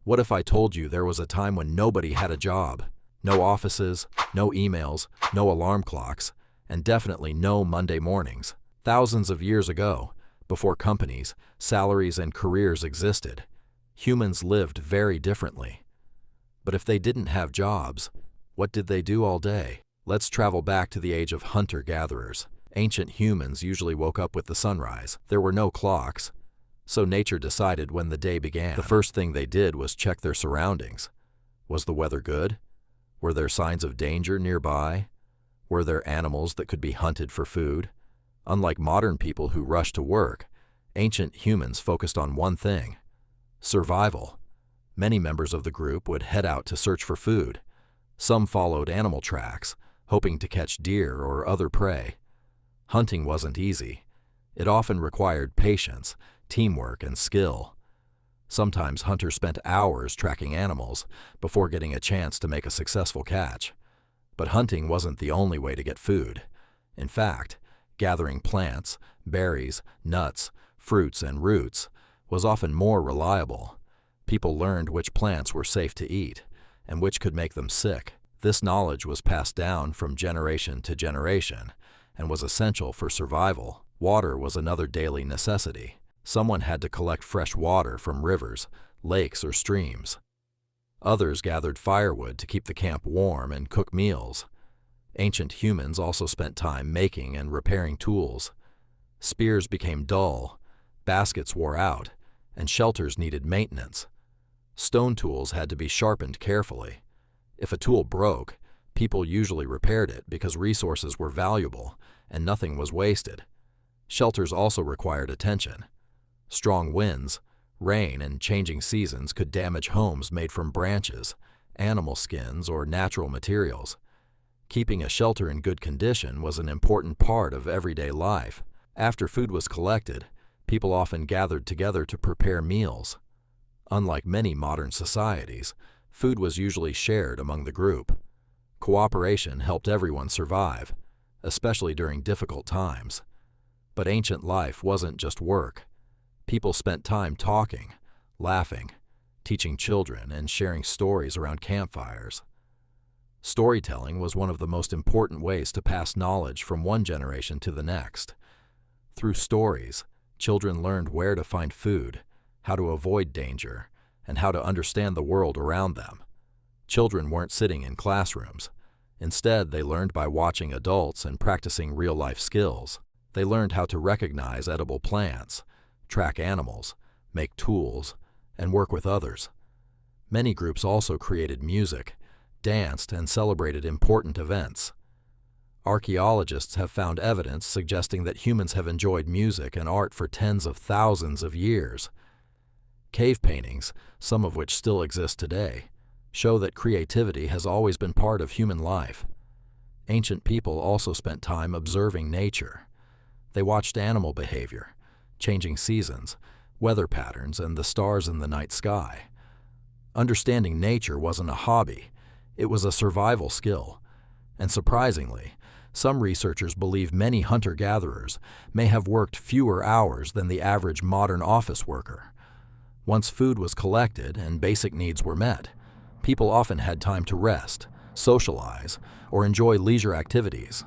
What if I told you there was a time when nobody had a job? No offices, no emails, no alarm clocks, and definitely no Monday mornings. Thousands of years ago, before companies, salaries, and careers existed, humans lived very differently. But if they didn't have jobs, what did they do all day? Let's travel back to the age of hunter-gatherers. Ancient humans usually woke up with the sunrise. There were no clocks, so nature decided when the day began. The first thing they did was check their surroundings. Was the weather good? Were there signs of danger nearby? Were there animals that could be hunted for food? Unlike modern people who rush to work, ancient humans focused on one thing: survival. Many members of the group would head out to search for food. Some followed animal tracks, hoping to catch deer or other prey. Hunting wasn't easy. It often required patience, teamwork, and skill. Sometimes hunters spent hours tracking animals before getting a chance to make a successful catch. But hunting wasn't the only way to get food. In fact, gathering plants, berries, nuts, fruits, and roots was often more reliable. People learned which plants were safe to eat and which could make them sick. This knowledge was passed down from generation to generation and was essential for survival. Water was another daily necessity. Someone had to collect fresh water from rivers, lakes, or streams. Others gathered firewood to keep the camp warm and cook meals. Ancient humans also spent time making and repairing tools. Spears became dull, baskets wore out, and shelters needed maintenance. Stone tools had to be sharpened carefully. If a tool broke, people usually repaired it because resources were valuable and nothing was wasted. Shelters also required attention. Strong winds, rain, and changing seasons could damage homes made from branches, animal skins, or natural materials. Keeping a shelter in good condition was an important part of everyday life. After food was collected, people often gathered together to prepare meals. Unlike many modern societies, food was usually shared among the group. Cooperation helped everyone survive, especially during difficult times. But ancient life wasn't just work. People spent time talking, laughing, teaching children, and sharing stories around campfires. Storytelling was one of the most important ways to pass knowledge from one generation to the next. Through stories, children learned where to find food, how to avoid danger, and how to understand the world around them. Children weren't sitting in classrooms. Instead, they learned by watching adults and practicing real-life skills. They learned how to recognize edible plants, track animals, make tools, and work with others. Many groups also created music, danced, and celebrated important events. Archaeologists have found evidence suggesting that humans have enjoyed music and art for tens of thousands of years. Cave paintings, some of which still exist today, show that creativity has always been part of human life. Ancient people also spent time observing nature. They watched animal behavior, changing seasons, weather patterns, and the stars in the night sky. Understanding nature wasn't a hobby, it was a survival skill. And surprisingly, some researchers believe many hunter-gatherers may have worked fewer hours than the average modern office worker. Once food was collected and basic needs were met, people often had time to rest, socialize, or enjoy leisure activities.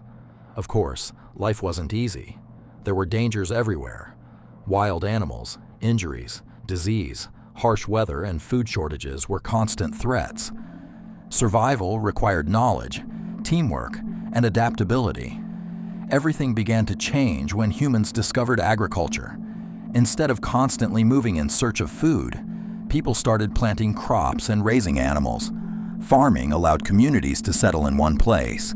Of course, life wasn't easy. There were dangers everywhere. Wild animals, injuries, disease, harsh weather, and food shortages were constant threats. Survival required knowledge, teamwork, and adaptability. Everything began to change when humans discovered agriculture. Instead of constantly moving in search of food, people started planting crops and raising animals. Farming allowed communities to settle in one place.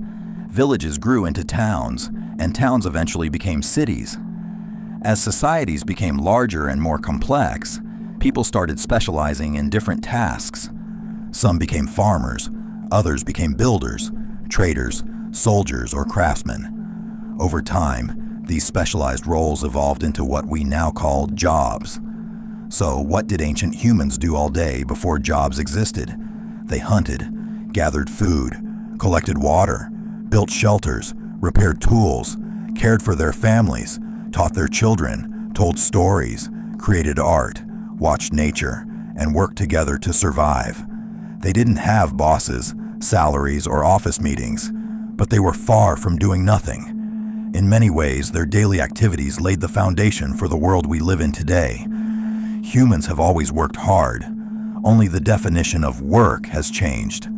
Villages grew into towns, and towns eventually became cities. As societies became larger and more complex, people started specializing in different tasks. Some became farmers, others became builders, traders, soldiers, or craftsmen. Over time, these specialized roles evolved into what we now call jobs. So, what did ancient humans do all day before jobs existed? They hunted, gathered food, collected water, built shelters, repaired tools, cared for their families, taught their children, told stories, created art, watched nature, and worked together to survive. They didn't have bosses, salaries, or office meetings, but they were far from doing nothing. In many ways, their daily activities laid the foundation for the world we live in today. Humans have always worked hard. Only the definition of work has changed.